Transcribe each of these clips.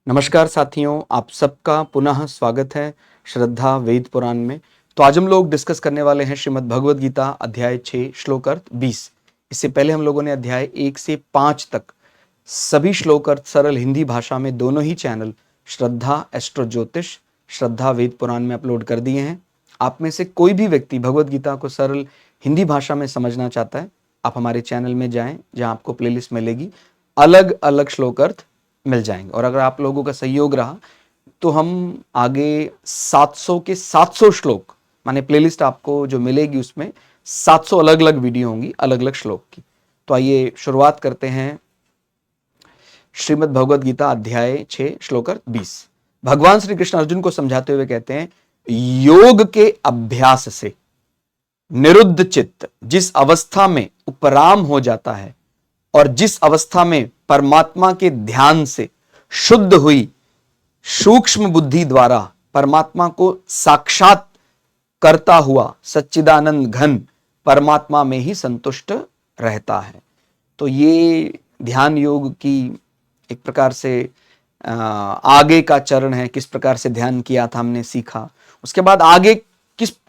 नमस्कार साथियों, आप सबका पुनः स्वागत है श्रद्धा वेद पुराण में। तो आज हम लोग डिस्कस करने वाले हैं श्रीमद् भगवद गीता अध्याय 6 श्लोक अर्थ 20। इससे पहले हम लोगों ने अध्याय 1 से 5 तक सभी श्लोक अर्थ सरल हिंदी भाषा में दोनों ही चैनल श्रद्धा एस्ट्रो ज्योतिष, श्रद्धा वेद पुराण में अपलोड कर दिए हैं। आप में से कोई भी व्यक्ति भगवद गीता को सरल हिंदी भाषा में समझना चाहता है, आप हमारे चैनल में जाएं, जहां आपको प्लेलिस्ट मिलेगी, अलग अलग श्लोक अर्थ मिल जाएंगे। और अगर आप लोगों का सहयोग रहा तो हम आगे 700 के 700 श्लोक, माने प्लेलिस्ट आपको जो मिलेगी उसमें 700 अलग अलग वीडियो होंगी अलग अलग श्लोक की। तो आइए शुरुआत करते हैं श्रीमद् भगवद गीता अध्याय 6 श्लोक 20। भगवान श्री कृष्ण अर्जुन को समझाते हुए कहते हैं, योग के अभ्यास से निरुद्ध चित्त जिस अवस्था में उपराम हो जाता है और जिस अवस्था में परमात्मा के ध्यान से शुद्ध हुई सूक्ष्म बुद्धि द्वारा परमात्मा को साक्षात करता हुआ सच्चिदानंद घन परमात्मा में ही संतुष्ट रहता है। तो ये ध्यान योग की एक प्रकार से आगे का चरण है। किस प्रकार से ध्यान किया था हमने सीखा, उसके बाद आगे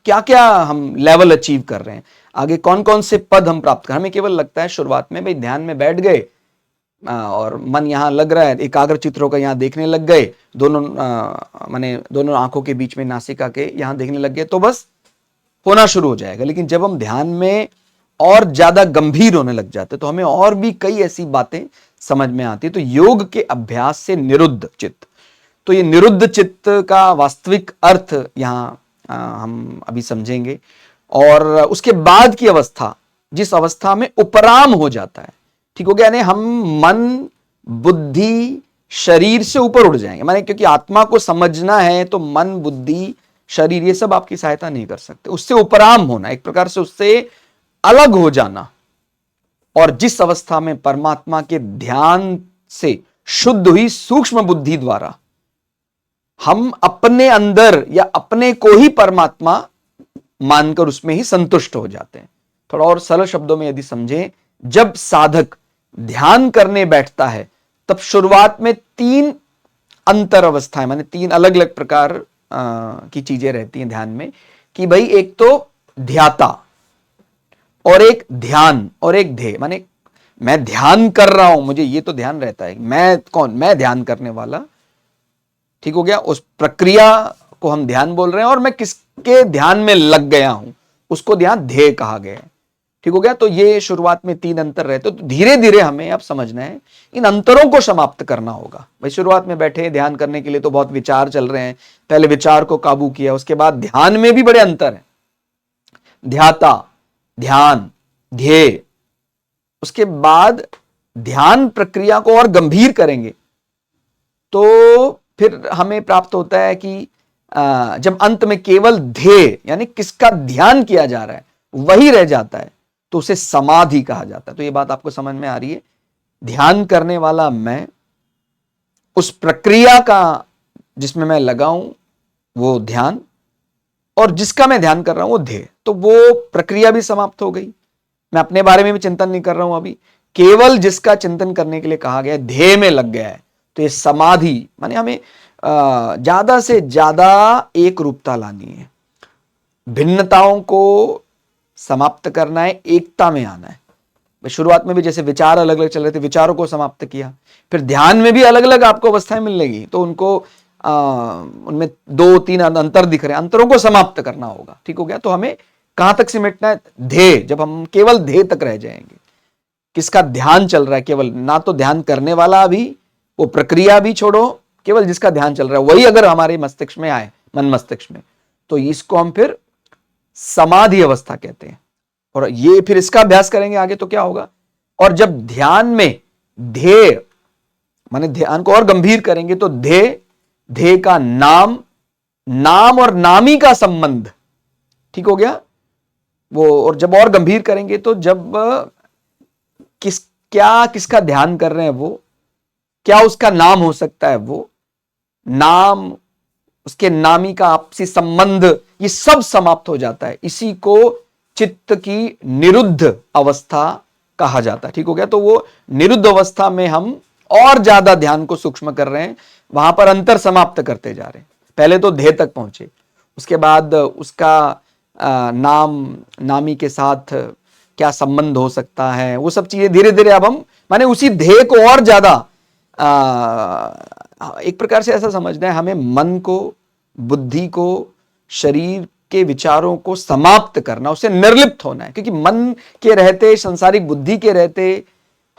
क्या क्या हम लेवल अचीव कर रहे हैं, आगे कौन कौन से पद हम प्राप्त कर। हमें केवल लगता है शुरुआत में भाई ध्यान में बैठ गए और मन यहाँ लग रहा है, एकाग्र चित्रों का यहाँ देखने लग गए, दोनों आंखों के बीच में नासिका के यहाँ देखने लग गए तो बस होना शुरू हो जाएगा। लेकिन जब हम ध्यान में और ज्यादा गंभीर होने लग जाते तो हमें और भी कई ऐसी बातें समझ में आती। तो योग के अभ्यास से निरुद्ध चित्त, तो ये निरुद्ध चित्त का वास्तविक अर्थ यहाँ हम अभी समझेंगे। और उसके बाद की अवस्था, जिस अवस्था में उपराम हो जाता है, ठीक हो गया, यानी हम मन बुद्धि शरीर से ऊपर उड़ जाएंगे। माने क्योंकि आत्मा को समझना है तो मन बुद्धि शरीर ये सब आपकी सहायता नहीं कर सकते। उससे उपराम होना, एक प्रकार से उससे अलग हो जाना। और जिस अवस्था में परमात्मा के ध्यान से शुद्ध हुई सूक्ष्म बुद्धि द्वारा हम अपने अंदर या अपने को ही परमात्मा मानकर उसमें ही संतुष्ट हो जाते हैं। थोड़ा और सरल शब्दों में यदि समझें, जब साधक ध्यान करने बैठता है तब शुरुआत में 3 अंतर अवस्थाएं, माने 3 अलग अलग प्रकार की चीजें रहती हैं ध्यान में। कि भाई एक तो ध्याता और एक ध्यान और एक ध्येय। माने मैं ध्यान कर रहा हूं, मुझे ये तो ध्यान रहता है, मैं कौन, मैं ध्यान करने वाला, ठीक हो गया। उस प्रक्रिया को हम ध्यान बोल रहे हैं और मैं किसके ध्यान में लग गया हूं उसको ध्यान ध्येय कहा गया है, ठीक हो गया। तो ये शुरुआत में 3 अंतर रहते, तो धीरे धीरे हमें अब समझना है, इन अंतरों को समाप्त करना होगा। भाई शुरुआत में बैठे ध्यान करने के लिए तो बहुत विचार चल रहे हैं, पहले विचार को काबू किया, उसके बाद ध्यान में भी बड़े अंतर है, ध्याता, ध्यान, ध्येय। उसके बाद ध्यान प्रक्रिया को और गंभीर करेंगे तो फिर हमें प्राप्त होता है कि जब अंत में केवल ध्येय यानी किसका ध्यान किया जा रहा है वही रह जाता है तो उसे समाधि कहा जाता है। तो ये बात आपको समझ में आ रही है, ध्यान करने वाला मैं, उस प्रक्रिया का जिसमें मैं लगा हूं वो ध्यान, और जिसका मैं ध्यान कर रहा हूं वो ध्येय। तो वो प्रक्रिया भी समाप्त हो गई, मैं अपने बारे में भी चिंतन नहीं कर रहा हूं, अभी केवल जिसका चिंतन करने के लिए कहा गया ध्येय में लग गया है। तो ये समाधि माने हमें ज्यादा से ज्यादा एक रूपता लानी है, भिन्नताओं को समाप्त करना है, एकता में आना है। शुरुआत में भी जैसे विचार अलग अलग चल रहे थे, विचारों को समाप्त किया, फिर ध्यान में भी अलग अलग आपको अवस्थाएं मिलेगी तो उनको उनमें 2-3 अंतर दिख रहे हैं, अंतरों को समाप्त करना होगा, ठीक हो गया। तो हमें कहां तक सिमटना है, ध्येय। जब हम केवल ध्येय तक रह जाएंगे, किसका ध्यान चल रहा है, केवल ना तो ध्यान करने वाला, अभी वो प्रक्रिया भी छोड़ो, केवल जिसका ध्यान चल रहा है वही अगर हमारे मस्तिष्क में आए, मन मस्तिष्क में, तो इसको हम फिर समाधि अवस्था कहते हैं। और ये फिर इसका अभ्यास करेंगे आगे तो क्या होगा। और जब ध्यान में ध्येय माने ध्यान को और गंभीर करेंगे तो ध्येय का नाम, नाम और नामी का संबंध, ठीक हो गया वो। और जब और गंभीर करेंगे तो जब किसका ध्यान कर रहे हैं वो, क्या उसका नाम हो सकता है, वो नाम, उसके नामी का आपसी संबंध, ये सब समाप्त हो जाता है। इसी को चित्त की निरुद्ध अवस्था कहा जाता है, ठीक हो गया। तो वो निरुद्ध अवस्था में हम और ज्यादा ध्यान को सूक्ष्म कर रहे हैं, वहां पर अंतर समाप्त करते जा रहे हैं। पहले तो ध्येय तक पहुंचे, उसके बाद उसका नाम, नामी के साथ क्या संबंध हो सकता है, वो सब चीजें धीरे धीरे अब हम माने उसी ध्येय को और ज्यादा एक प्रकार से ऐसा समझना है, हमें मन को, बुद्धि को, शरीर के विचारों को समाप्त करना, उससे निर्लिप्त होना है। क्योंकि मन के रहते, सांसारिक बुद्धि के रहते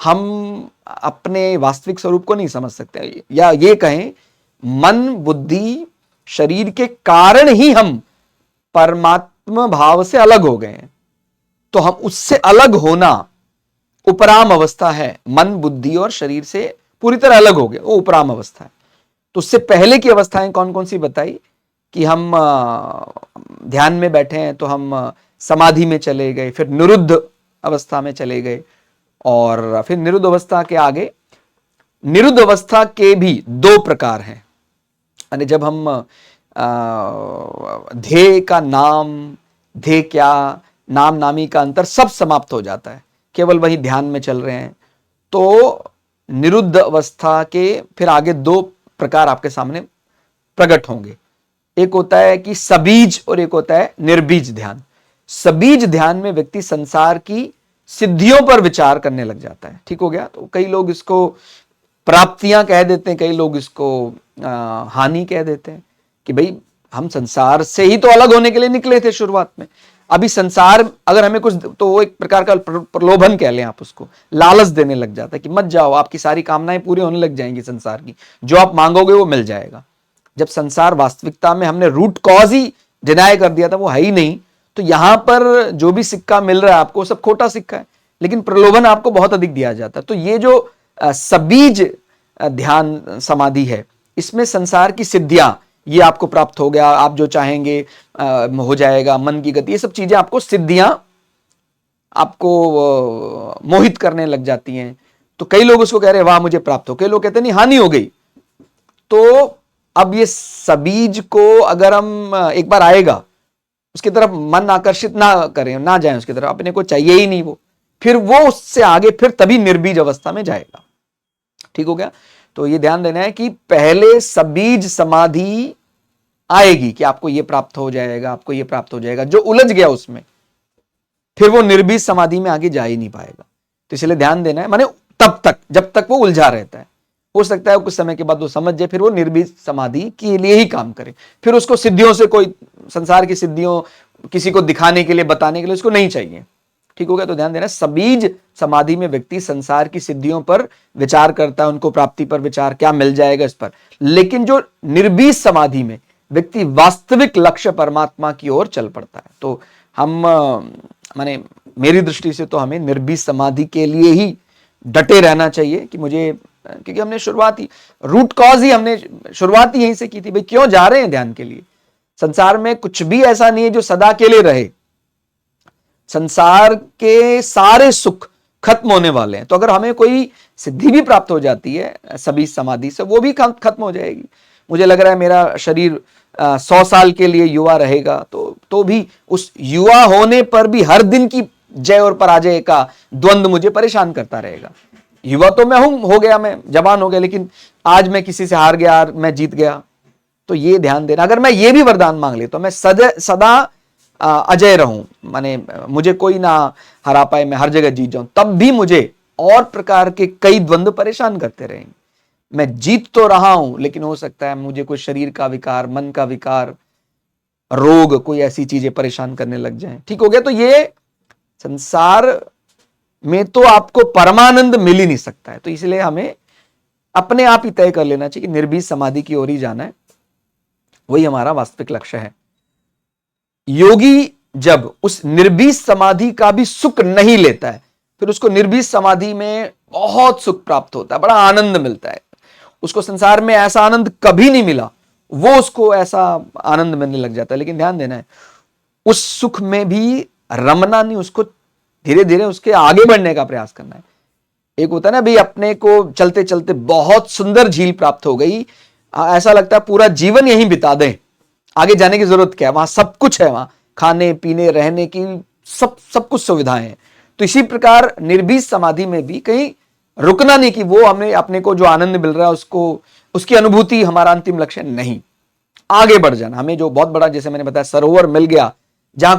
हम अपने वास्तविक स्वरूप को नहीं समझ सकते, या ये कहें मन, बुद्धि, शरीर के कारण ही हम परमात्मा भाव से अलग हो गए हैं। तो हम उससे अलग होना उपराम अवस्था है। मन, बुद्धि और शरीर से पूरी तरह अलग हो गए, वो उपराम अवस्था है। तो उससे पहले की अवस्थाएं कौन कौन सी बताई कि हम ध्यान में बैठे हैं तो हम समाधि में चले गए, फिर निरुद्ध अवस्था में चले गए, और फिर निरुद्ध अवस्था के आगे, निरुद्ध अवस्था के भी दो प्रकार हैं। यानी जब हम ध्येय का नाम, ध्येय क्या, नाम, नामी का अंतर सब समाप्त हो जाता है, केवल वही ध्यान में चल रहे हैं, तो निरुद्ध अवस्था के फिर आगे दो प्रकार आपके सामने प्रकट होंगे। एक होता है कि सबीज और एक होता है निर्बीज ध्यान। सबीज ध्यान में व्यक्ति संसार की सिद्धियों पर विचार करने लग जाता है। ठीक हो गया। तो कई लोग इसको प्राप्तियां कह देते हैं, कई लोग इसको हानि कह देते हैं कि भाई हम संसार से ही तो अलग होने के लिए निकले थे शुरुआत में, अभी संसार अगर हमें कुछ, तो वो एक प्रकार का प्रलोभन कह लें आप उसको, लालच देने लग जाता है कि मत जाओ, आपकी सारी कामनाएं पूरी होने लग जाएंगी संसार की, जो आप मांगोगे वो मिल जाएगा। जब संसार वास्तविकता में हमने रूट कॉज ही डिनाई कर दिया था, वो है ही नहीं, तो यहां पर जो भी सिक्का मिल रहा है आपको सब खोटा सिक्का है, लेकिन प्रलोभन आपको बहुत अधिक दिया जाता है। तो ये जो सबीज ध्यान समाधि है, इसमें संसार की सिद्धियां, ये आपको प्राप्त हो गया, आप जो चाहेंगे हो जाएगा, मन की गति, ये सब चीजें आपको सिद्धियां आपको मोहित करने लग जाती हैं। तो कई लोग उसको कह रहे हैं वाह मुझे प्राप्त हो, कई लोग कहते हैं नहीं हानि हो गई। तो अब ये सबीज को अगर हम एक बार आएगा, उसकी तरफ मन आकर्षित ना करें, ना जाएं उसकी तरफ, अपने को चाहिए ही नहीं वो, फिर वो उससे आगे फिर तभी निर्बीज अवस्था में जाएगा। ठीक हो गया। तो ये ध्यान देना है कि पहले सबीज समाधि आएगी कि आपको ये प्राप्त हो जाएगा, आपको ये प्राप्त हो जाएगा, जो उलझ गया उसमें फिर वो निर्बीज समाधि में आगे जा ही नहीं पाएगा। तो इसलिए ध्यान देना है, माने तब तक जब तक वो उलझा रहता है, हो सकता है कुछ समय के बाद वो समझ जाए, फिर वो निर्बीज समाधि के लिए ही काम करे, फिर उसको सिद्धियों से, कोई संसार की सिद्धियों किसी को दिखाने के लिए, बताने के लिए उसको नहीं चाहिए। ठीक हो गया। तो ध्यान देना, सबीज समाधि में व्यक्ति संसार की सिद्धियों पर विचार करता है, उनको प्राप्ति पर विचार, क्या मिल जाएगा इस पर। लेकिन जो निर्बीज समाधि में व्यक्ति वास्तविक लक्ष्य परमात्मा की ओर चल पड़ता है। तो हम माने मेरी दृष्टि से तो हमें निर्बीज समाधि के लिए ही डटे रहना चाहिए कि मुझे, क्योंकि हमने शुरुआत ही, रूट कॉज ही हमने शुरुआत ही यहीं से की थी, भाई क्यों जा रहे हैं ध्यान के लिए। संसार में कुछ भी ऐसा नहीं है जो सदा के लिए रहे, संसार के सारे सुख खत्म होने वाले हैं। तो अगर हमें कोई सिद्धि भी प्राप्त हो जाती है सभी समाधि से, वो भी खत्म हो जाएगी। मुझे लग रहा है मेरा शरीर 100 साल के लिए युवा रहेगा, तो भी उस युवा होने पर भी हर दिन की जय और पराजय का द्वंद्व मुझे परेशान करता रहेगा। युवा तो मैं हूं, हो गया, मैं जवान हो गया, लेकिन आज मैं किसी से हार गया, मैं जीत गया। तो ये ध्यान देना, अगर मैं ये भी वरदान मांग ले तो मैं सदा अजय रहूं, माने मुझे कोई ना हरा पाए, मैं हर जगह जीत जाऊं, तब भी मुझे और प्रकार के कई द्वंद्व परेशान करते रहेंगे। मैं जीत तो रहा हूं, लेकिन हो सकता है मुझे कोई शरीर का विकार, मन का विकार, रोग, कोई ऐसी चीजें परेशान करने लग जाएं। ठीक हो गया। तो ये संसार में तो आपको परमानंद मिल ही नहीं सकता है। तो इसलिए हमें अपने आप ही तय कर लेना चाहिए कि निर्बीज समाधि की ओर ही जाना है, वही हमारा वास्तविक लक्ष्य है। योगी जब उस निर्बीज समाधि का भी सुख नहीं लेता है, फिर उसको निर्बीज समाधि में बहुत सुख प्राप्त होता है, बड़ा आनंद मिलता है। उसको संसार में ऐसा आनंद कभी नहीं मिला, वो उसको ऐसा आनंद मिलने लग जाता है। लेकिन ध्यान देना है, उस सुख में भी रमना नहीं, उसको धीरे धीरे उसके आगे बढ़ने का प्रयास करना है। एक होता है ना भाई, अपने को चलते चलते बहुत सुंदर झील प्राप्त हो गई, ऐसा लगता है पूरा जीवन यहीं बिता दें, आगे जाने की जरूरत क्या है, वहां सब कुछ है, वहां खाने पीने रहने की सब कुछ सुविधाएं हैं। तो इसी प्रकार निर्बीज समाधि में भी कहीं रुकना नहीं कि वो हमें अपने को जो आनंद मिल रहा है उसको, उसकी अनुभूति हमारा अंतिम लक्ष्य नहीं, आगे बढ़ जाना। हमें जो बहुत बड़ा, जैसे मैंने बताया, सरोवर मिल गया जहां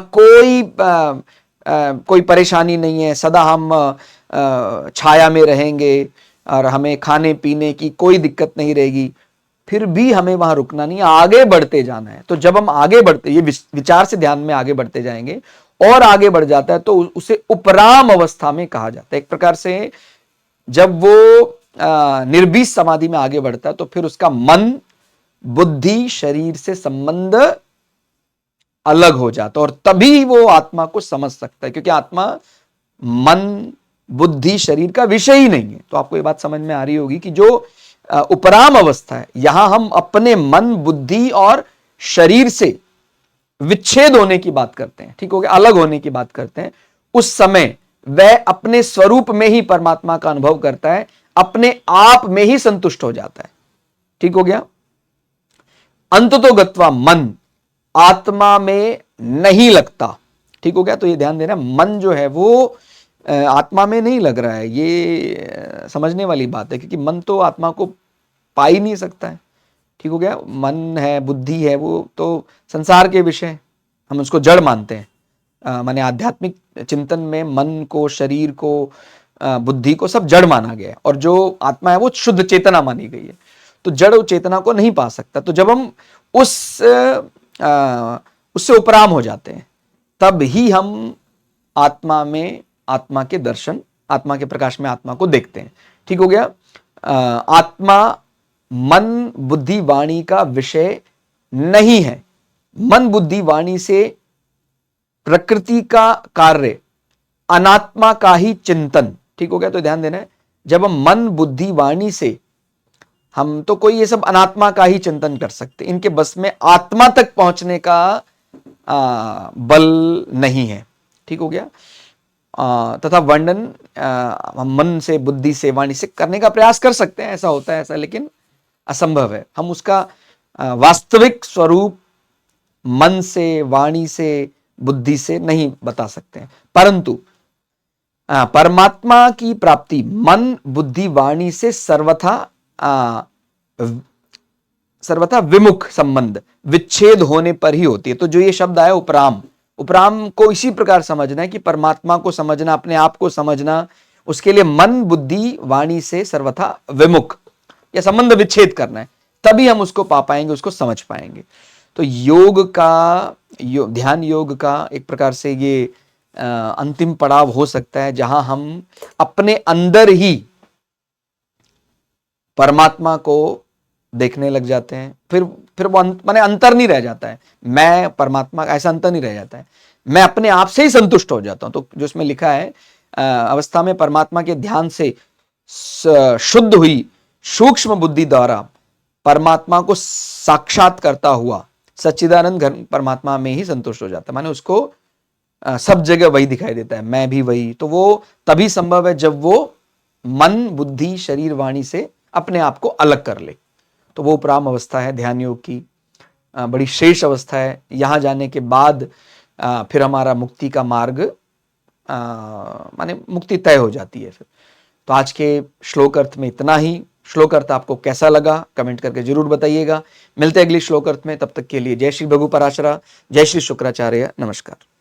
कोई परेशानी नहीं है, सदा हम छाया में रहेंगे और हमें खाने पीने की कोई दिक्कत नहीं रहेगी, फिर भी हमें वहां रुकना नहीं, आगे बढ़ते जाना है। तो जब हम आगे बढ़ते, ये विचार से ध्यान में आगे बढ़ते जाएंगे और आगे बढ़ जाता है तो उसे उपराम अवस्था में कहा जाता है। एक प्रकार से जब वो निर्बीज समाधि में आगे बढ़ता है तो फिर उसका मन, बुद्धि, शरीर से संबंध अलग हो जाता है और तभी वो आत्मा को समझ सकता है, क्योंकि आत्मा मन, बुद्धि, शरीर का विषय ही नहीं है। तो आपको ये बात समझ में आ रही होगी कि जो उपराम अवस्था है, यहां हम अपने मन, बुद्धि और शरीर से विच्छेद होने की बात करते हैं, ठीक हो गया, अलग होने की बात करते हैं। उस समय वह अपने स्वरूप में ही परमात्मा का अनुभव करता है, अपने आप में ही संतुष्ट हो जाता है, ठीक हो गया। अंततो गत्वा मन आत्मा में नहीं लगता, ठीक हो गया। तो ये ध्यान देना, मन जो है वो आत्मा में नहीं लग रहा है, ये समझने वाली बात है, क्योंकि मन तो आत्मा को पा ही नहीं सकता है, ठीक हो गया। मन है, बुद्धि है, वो तो संसार के विषय, हम उसको जड़ मानते हैं। माने आध्यात्मिक चिंतन में मन को, शरीर को, बुद्धि को सब जड़ माना गया है, और जो आत्मा है वो शुद्ध चेतना मानी गई है। तो जड़ चेतना को नहीं पा सकता। तो जब हम उससे उपराम हो जाते हैं, तब ही हम आत्मा में, आत्मा के दर्शन, आत्मा के प्रकाश में आत्मा को देखते हैं, ठीक हो गया। आत्मा मन, बुद्धि, वाणी का विषय नहीं है। मन, बुद्धि, वाणी से प्रकृति का कार्य, अनात्मा का ही चिंतन, ठीक हो गया। तो ध्यान देना है, जब हम मन, बुद्धि, वाणी से, हम तो कोई ये सब अनात्मा का ही चिंतन कर सकते, इनके बस में आत्मा तक पहुंचने का बल नहीं है, ठीक हो गया। तथा वर्णन हम मन से, बुद्धि से, वाणी से करने का प्रयास कर सकते हैं, ऐसा होता है ऐसा, लेकिन असंभव है। हम उसका वास्तविक स्वरूप मन से, वाणी से, बुद्धि से नहीं बता सकते हैं। परंतु परमात्मा की प्राप्ति मन, बुद्धि, वाणी से सर्वथा विमुख संबंध, विच्छेद होने पर ही होती है। तो जो ये शब्द आया उपराम, उपराम को इसी प्रकार समझना है कि परमात्मा को समझना, अपने आप को समझना, उसके लिए मन, बुद्धि, वाणी से सर्वथा विमुख, या संबंध विच्छेद करना है, तभी हम उसको पा पाएंगे, उसको समझ पाएंगे। तो योग का, ध्यान योग का एक प्रकार से ये अंतिम पड़ाव हो सकता है, जहां हम अपने अंदर ही परमात्मा को देखने लग जाते हैं। फिर वो माने अंतर नहीं रह जाता है, मैं परमात्मा, ऐसा अंतर नहीं रह जाता है, मैं अपने आप से ही संतुष्ट हो जाता हूं। तो जो इसमें लिखा है, अवस्था में परमात्मा के ध्यान से शुद्ध हुई सूक्ष्म बुद्धि द्वारा परमात्मा को साक्षात करता हुआ सच्चिदानंद घन परमात्मा में ही संतुष्ट हो जाता है। माने उसको सब जगह वही दिखाई देता है, मैं भी वही। तो वो तभी संभव है जब वो मन, बुद्धि, शरीर, वाणी से अपने आप को अलग कर ले। तो वो उपराम अवस्था है ध्यान योग की, बड़ी शेष अवस्था है। यहां जाने के बाद फिर हमारा मुक्ति का मार्ग, माने मुक्ति तय हो जाती है फिर। तो आज के श्लोक अर्थ में इतना ही। श्लोक अर्थ आपको कैसा लगा कमेंट करके जरूर बताइएगा। मिलते हैं अगली श्लोक अर्थ में, तब तक के लिए जय श्री भृगु पराशरा, जय श्री शुक्राचार्य, नमस्कार।